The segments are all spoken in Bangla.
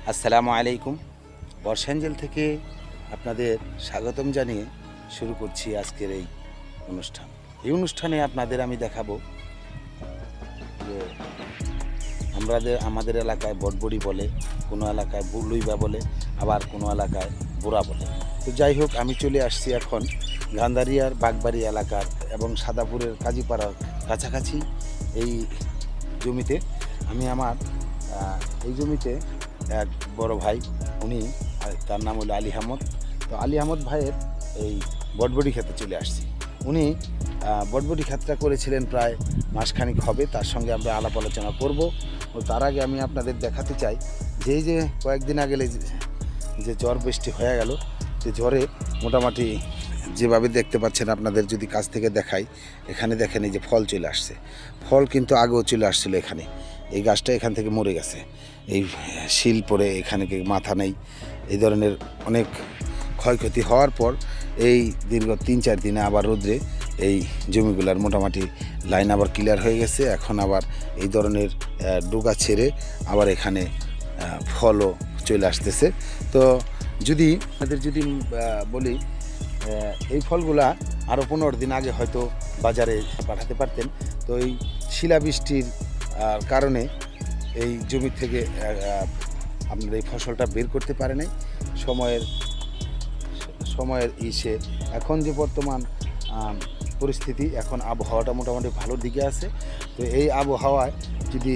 আসসালামু আলাইকুম। বর্ষাঞ্জল থেকে আপনাদের স্বাগতম জানিয়ে শুরু করছি আজকের এই অনুষ্ঠান। এই অনুষ্ঠানে আপনাদের আমি দেখাবো যে আমাদের এলাকায় বটবড়ি বলে, কোনো এলাকায় লুইবা বলে, আবার কোনো এলাকায় বোরা বলে। তো যাই হোক, আমি চলে আসছি এখন গান্ধারিয়ার বাগবাড়ি এলাকার এবং সাদাপুরের কাজীপাড়ার কাছাকাছি এই জমিতে। আমি আমার এই জমিতে এক বড় ভাই, উনি, তার নাম হলো আলী আহমদ। তো আলী আহমদ ভাইয়ের এই বটবড়ি খেতে চলে আসছি। উনি বটবড়ি খেতটা করেছিলেন প্রায় মাসখানিক হবে। তার সঙ্গে আমরা আলাপ আলোচনা করব। ও তার আগে আমি আপনাদের দেখাতে চাই যে এই যে কয়েকদিন আগে যে ঝড় বৃষ্টি হয়ে গেল, যে ঝড়ে মোটামুটি যেভাবে দেখতে পাচ্ছেন, আপনাদের যদি কাছ থেকে দেখাই, এখানে দেখেন এই যে ফল চলে আসছে। ফল কিন্তু আগেও চলে আসছিল এখানে। এই গাছটা এখান থেকে মরে গেছে, এই শিল পড়ে এখানে মাথা নেই, এই ধরনের অনেক ক্ষয়ক্ষতি হওয়ার পর এই দীর্ঘ 3-4 দিনে আবার রোদ্রে এই জমিগুলার মোটামুটি লাইন আবার ক্লিয়ার হয়ে গেছে। এখন আবার এই ধরনের ডোগা ছেড়ে আবার এখানে ফলও চলে আসতেছে। তো যদি বলি, এই ফলগুলা আরও 15 দিন আগে হয়তো বাজারে পাঠাতে পারতেন। তো এই শিলাবৃষ্টির কারণে এই জমি থেকে আপনার এই ফসলটা বের করতে পারে নাই সময়ের ইসে। এখন যে বর্তমান পরিস্থিতি, এখন আবহাওয়াটা মোটামুটি ভালোর দিকে আছে। তো এই আবহাওয়ায় যদি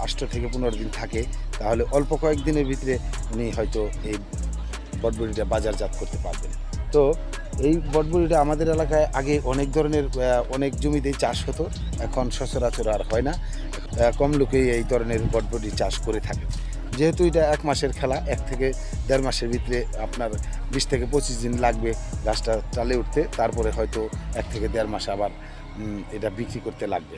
8 থেকে 15 দিন থাকে, তাহলে অল্প কয়েকদিনের ভিতরে উনি হয়তো এই বটবড়িটা বাজারজাত করতে পারবেন। তো এই বটবড়িটা আমাদের এলাকায় আগে অনেক ধরনের অনেক জমিতেই চাষ হতো, এখন সচরাচর আর হয় না। কম লোকেই এই ধরনের বটবড়ি চাষ করে থাকে। যেহেতু এটা 1 মাসের খেলা, 1 থেকে 1.5 মাসের ভিতরে আপনার 20 থেকে 25 দিন লাগবে গাছটা চালে উঠতে। তারপরে হয়তো 1 থেকে 1.5 মাস আবার এটা বিক্রি করতে লাগবে।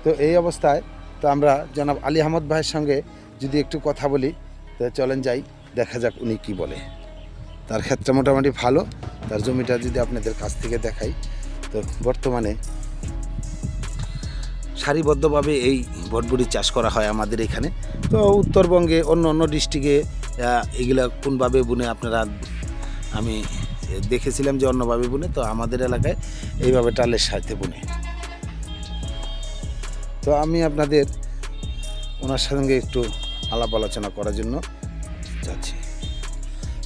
তো এই অবস্থায় তো আমরা জনাব আলী আহমদ ভাইয়ের সঙ্গে যদি একটু কথা বলি, তো চলেন যাই, দেখা যাক উনি কি বলে। তার ক্ষেত্রে মোটামুটি ভালো। তার জমিটা যদি আপনাদের কাছ থেকে দেখাই, তো বর্তমানে সারিবদ্ধভাবে এই বটবড়ি চাষ করা হয় আমাদের এখানে। তো উত্তরবঙ্গে অন্য ডিস্ট্রিক্টে এগুলা কোনভাবে বুনে আপনারা, আমি দেখেছিলাম যে অন্যভাবে বুনে, তো আমাদের এলাকায় এইভাবে টালের সাথে বুনে। তো আমি আপনাদের ওনার সঙ্গে একটু আলাপ আলোচনা করার জন্য যাচ্ছি।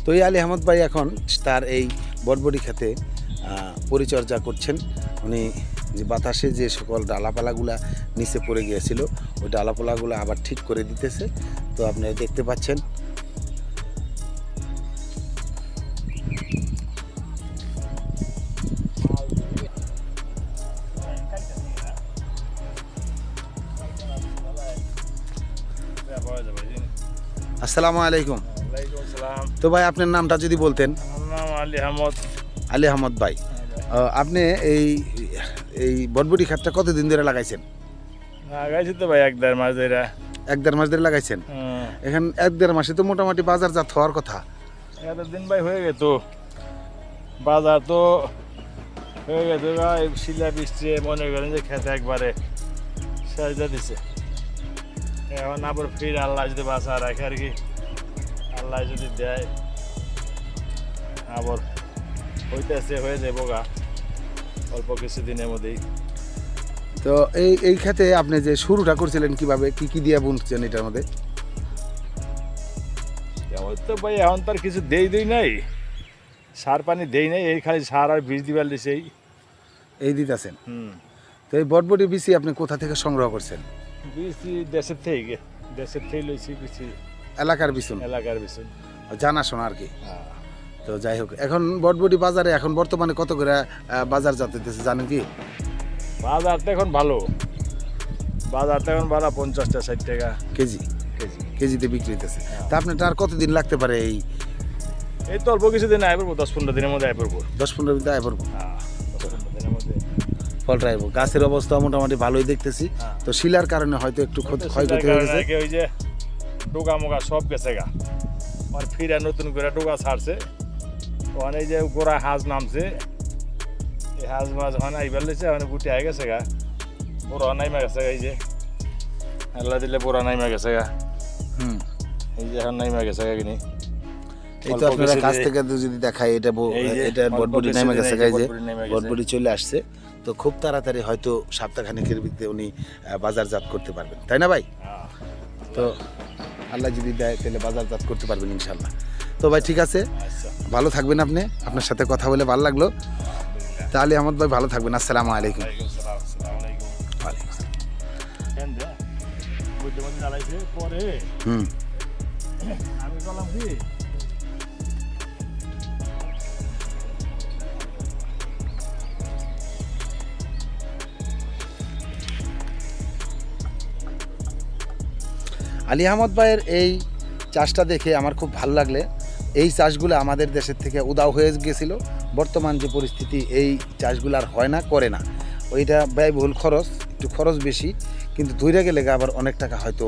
তো এই আলী আহমদ ভাই এখন তার এই বটবড়ি খেতে পরিচর্যা করছেন। উনি যে বাতাসে যে সকল ডালাপালাগুলা নিচে পড়ে গিয়েছিল, ওই ডালাপালাগুলো আবার ঠিক করে দিতেছে। তো আপনারা দেখতে পাচ্ছেন। আসসালামু আলাইকুম। তো ভাই, আপনার নামটা যদি বলতেন। আলী আহমদ ভাই, আপনি এই বটবড়ি খাতটা কতদিন ধরে লাগাইছেন? লাগাইছি তো ভাই 1-1.5 মাস ধরে। 1-1.5 মাস ধরে লাগাইছেন? এখন 1-1.5 মাসে তো মোটামুটি বাজারজাত হওয়ার কথা। এতদিন ভাই হয়ে গেত, বাজার তো হয়ে গেছে। শিলা বৃষ্টি মনে করেন যে খেতে একবারে সাজা দিছে। এখন আবার ফির আল্লাহ যদি বাঁচা রাখে আর কি, আল্লাহ যদি দেয় আবার হয়ে যাবো গা অল্প কিছুদিনের মধ্যেই। তো এই খেতে আপনি যে শুরুটা করছিলেন কিভাবে, কি দিয়ে বুনছেন এটার মধ্যে? তো ভাই এখন তো আর কিছু দেই নাই, সার পানি দেই নাই, এই খালি সার আর বীজ দিবার দিছে এই দিতেছেন। তো এই বটবড়ি বীজ আপনি কোথা থেকে সংগ্রহ করছেন? বীজ দেশের থেকে লইছি, কিছু এলাকার বিচুন? এলাকার বিচুন, জানাশোনা আর কি। তো যাই হোক, এখন বটবড়ি বাজারে এখন বর্তমানে কত করে বাজার যাতেছে জানেন কি? বাজার তো এখন ভালো, 50-60 টাকা কেজিতে বিক্রি হইতেছে। তা আপনার আর কতদিন লাগতে পারে? এই তো অল্প কিছুদিন আয় পড়বো, 10-15 দিনের মধ্যে আয় পড়বো। 10-15 দিন আয় পড়বো। 10-15 দিনের মধ্যে ফলটা আইব। গাছের অবস্থা মোটামুটি ভালোই দেখতেছি। তো শিলার কারণে হয়তো একটু ক্ষয়ক্ষতি হয়ে গেছে। ওই যে ডোগা মোগা সব গেছে গা, আর ফিরা নতুন করে ডোগা ছাড়ছে। ওখানে যে গোড়া হাঁস নামছে, এই হাঁস মাছ ওখানে আইবার লেছে, ওখানে গুটি আই গেছে গা, বড় নাইমা গেছে গা। এই যে আল্লাহ দিলে বড় নাইমা গেছে গা। এই এই যে এখন নাইমা গেছে কিনি এই তো আপনারা কাছ থেকে যদি দেখায় এটা এটা বটবটি নেমে গেছে গাইজে বটবটি চলে আসছে তো খুব তাড়াতাড়ি হয়তো সপ্তাহখানেকের ভিতরে উনি বাজারজাত করতে পারবেন তাই না ভাই তো আল্লাহ যদি দেয় তাহলে বাজারজাত করতে পারবেন ইনশাল্লাহ তো ভাই ঠিক আছে আচ্ছা ভালো থাকবেন আপনি আপনার সাথে কথা বলে ভালো লাগলো তাহলে আহমদ ভাই ভালো থাকবেন আসসালামু আলাইকুম ওয়ালাইকুম আসসালামু আলাইকুম ওয়ালাইকুম আসসালাম। কেন দে বুঝতে মধ্যে দাঁড়াইছে পরে হুম আমি বললাম কি আলী আহমদ ভাইয়ের এই চাষটা দেখে আমার খুব ভালো লাগলে এই চাষগুলো আমাদের দেশের থেকে উদাও হয়ে গেছিল বর্তমান যে পরিস্থিতি এই চাষগুলো আর হয় না করে না ওইটা ব্যয়বহুল খরচ একটু খরচ বেশি কিন্তু ধরে গেলে আবার অনেক টাকা হয়তো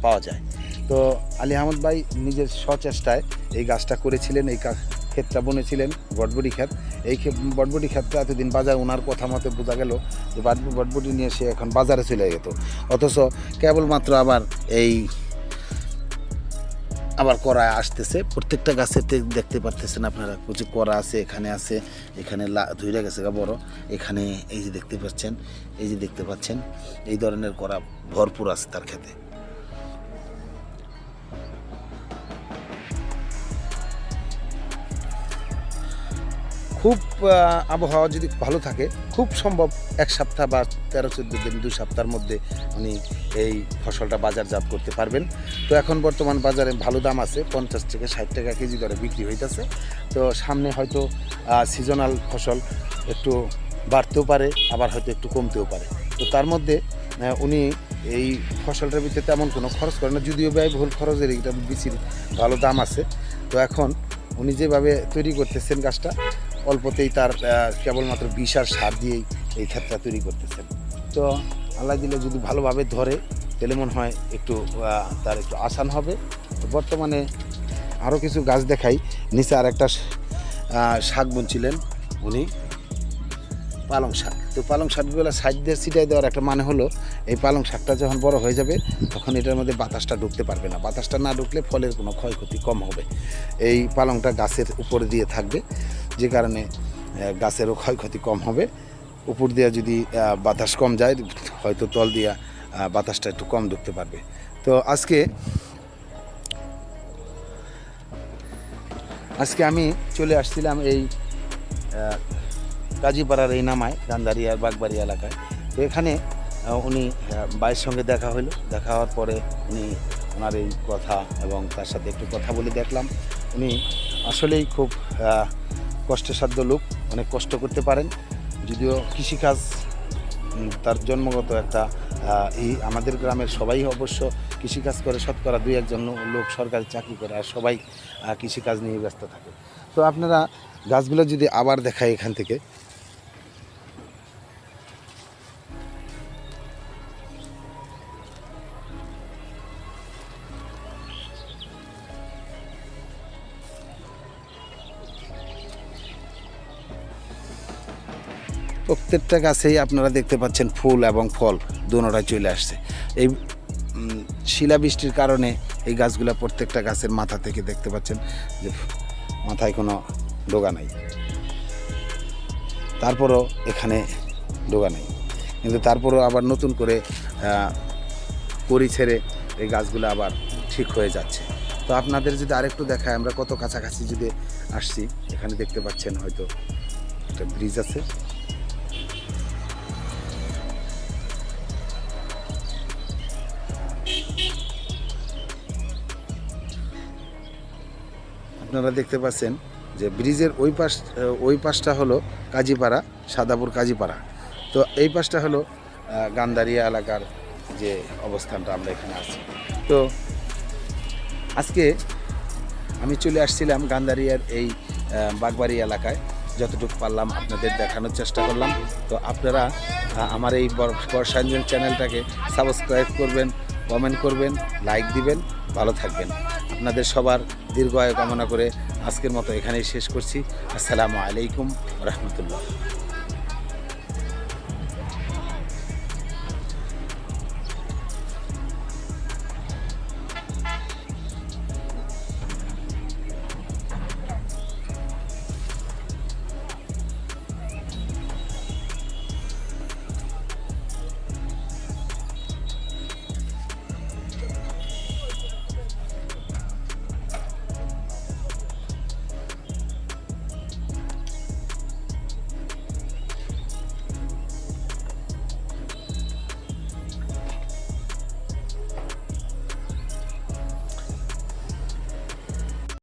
পাওয়া যায় তো আলী আহমদ ভাই নিজের স্বচেষ্টায় এই গাছটা করেছিলেন এই ক্ষেতটা বনেছিলেন বটবটি ক্ষেত এই বটবটি ক্ষেতটা এতদিন বাজার ওনার কথা মতো বোঝা গেল যে বটবটি নিয়ে সে এখন বাজারে চলে যেত অথচ কেবলমাত্র আবার এই আবার করা আসতেছে প্রত্যেকটা গাছেতে দেখতে পারতেছেন আপনারা কিছু করা আছে এখানে ধুইরা গেছে বড় এখানে এই যে দেখতে পাচ্ছেন এই ধরনের করা ভরপুর আছে তার ক্ষেতে খুব আবহাওয়া যদি ভালো থাকে খুব সম্ভব এক সপ্তাহ বা 13-14 দিন 2 সপ্তাহের মধ্যে উনি এই ফসলটা বাজারজাত করতে পারবেন তো এখন বর্তমান বাজারে ভালো দাম আছে 50 থেকে 60 টাকা কেজি দরে বিক্রি হইতেছে তো সামনে হয়তো সিজনাল ফসল একটু বাড়তেও পারে আবার হয়তো একটু কমতেও পারে তো তার মধ্যে উনি এই ফসলটার ভিতরে তেমন কোনো খরচ করে না যদিও ব্যয়বহুল খরচের এটা বেশি ভালো দাম আছে তো এখন উনি যেভাবে তৈরি করতেছেন গাছটা অল্পতেই তার কেবলমাত্র বিষ আর সার দিয়েই এই ক্ষেতটা তৈরি করতেছেন তো আল্লাহ দিলে যদি ভালোভাবে ধরে তাহলে মনে হয় একটু তার একটু আসান হবে তো বর্তমানে আরও কিছু গাছ দেখাই নিচে আর একটা শাক বুনছিলেন উনি পালং শাক তো পালং শাকগুলো সাইড দিয়ে ছিটাই দেওয়ার একটা মানে হলো এই পালং শাকটা যখন বড় হয়ে যাবে তখন এটার মধ্যে বাতাসটা ঢুকতে পারবে না বাতাসটা না ঢুকলে ফলের কোনো ক্ষয়ক্ষতি কম হবে এই পালংটা গাছের উপরে দিয়ে থাকবে যে কারণে গাছেরও ক্ষয়ক্ষতি কম হবে উপর দিয়ে যদি বাতাস কম যায় হয়তো তল দিয়া বাতাসটা একটু কম ঢুকতে পারবে তো আজকে আমি চলে আসছিলাম এই গাজীপাড়ার এই নামায় গান্ধারিয়ার বাগবাড়ি এলাকায় তো এখানে উনি ভাইয়ের সঙ্গে দেখা হলো দেখা হওয়ার পরে উনি ওনার এই কথা এবং তার সাথে একটু কথা বলে দেখলাম উনি আসলেই খুব কষ্টসাধ্য লোক অনেক কষ্ট করতে পারেন যদিও কৃষিকাজ তার জন্মগত একটা আমাদের গ্রামের সবাই অবশ্য কৃষিকাজ করে শতকরা 2-1 লোক সরকারি চাকরি করে আর সবাই কৃষিকাজ নিয়ে ব্যস্ত থাকে তো আপনারা গাছগুলো যদি আবার দেখায় এখান থেকে প্রত্যেকটা গাছেই আপনারা দেখতে পাচ্ছেন ফুল এবং ফল দুটোটাই চলে আসছে এই শিলাবৃষ্টির কারণে এই গাছগুলো প্রত্যেকটা গাছের মাথা থেকে দেখতে পাচ্ছেন যে মাথায় কোনো ডোগা নাই তারপরও এখানে ডোগা নাই কিন্তু তারপরও আবার নতুন করে কড়ি ছেড়ে এই গাছগুলো আবার ঠিক হয়ে যাচ্ছে তো আপনাদের যদি আরেকটু দেখায় আমরা কত কাছাকাছি যদি আসছি এখানে দেখতে পাচ্ছেন হয়তো একটা ব্রিজ আছে আপনারা দেখতে পাচ্ছেন যে ব্রিজের ওই পাশটা হলো কাজীপাড়া সাদাপুর কাজীপাড়া তো এই পাশটা হলো গান্ধারিয়া এলাকার যে অবস্থানটা আমরা এখানে আছি তো আজকে আমি চলে আসছিলাম গান্ধারিয়ার এই বাগবাড়ি এলাকায় যতটুকু পারলাম আপনাদের দেখানোর চেষ্টা করলাম তো আপনারা আমার এই বর্ষাঞ্জন চ্যানেলটাকে সাবস্ক্রাইব করবেন কমেন্ট করবেন লাইক দিবেন ভালো থাকবেন আপনাদের সবার দীর্ঘ আয়ু কামনা করে আজকের মতো এখানেই শেষ করছি আসসালামু আলাইকুম রহমতুল্লাহ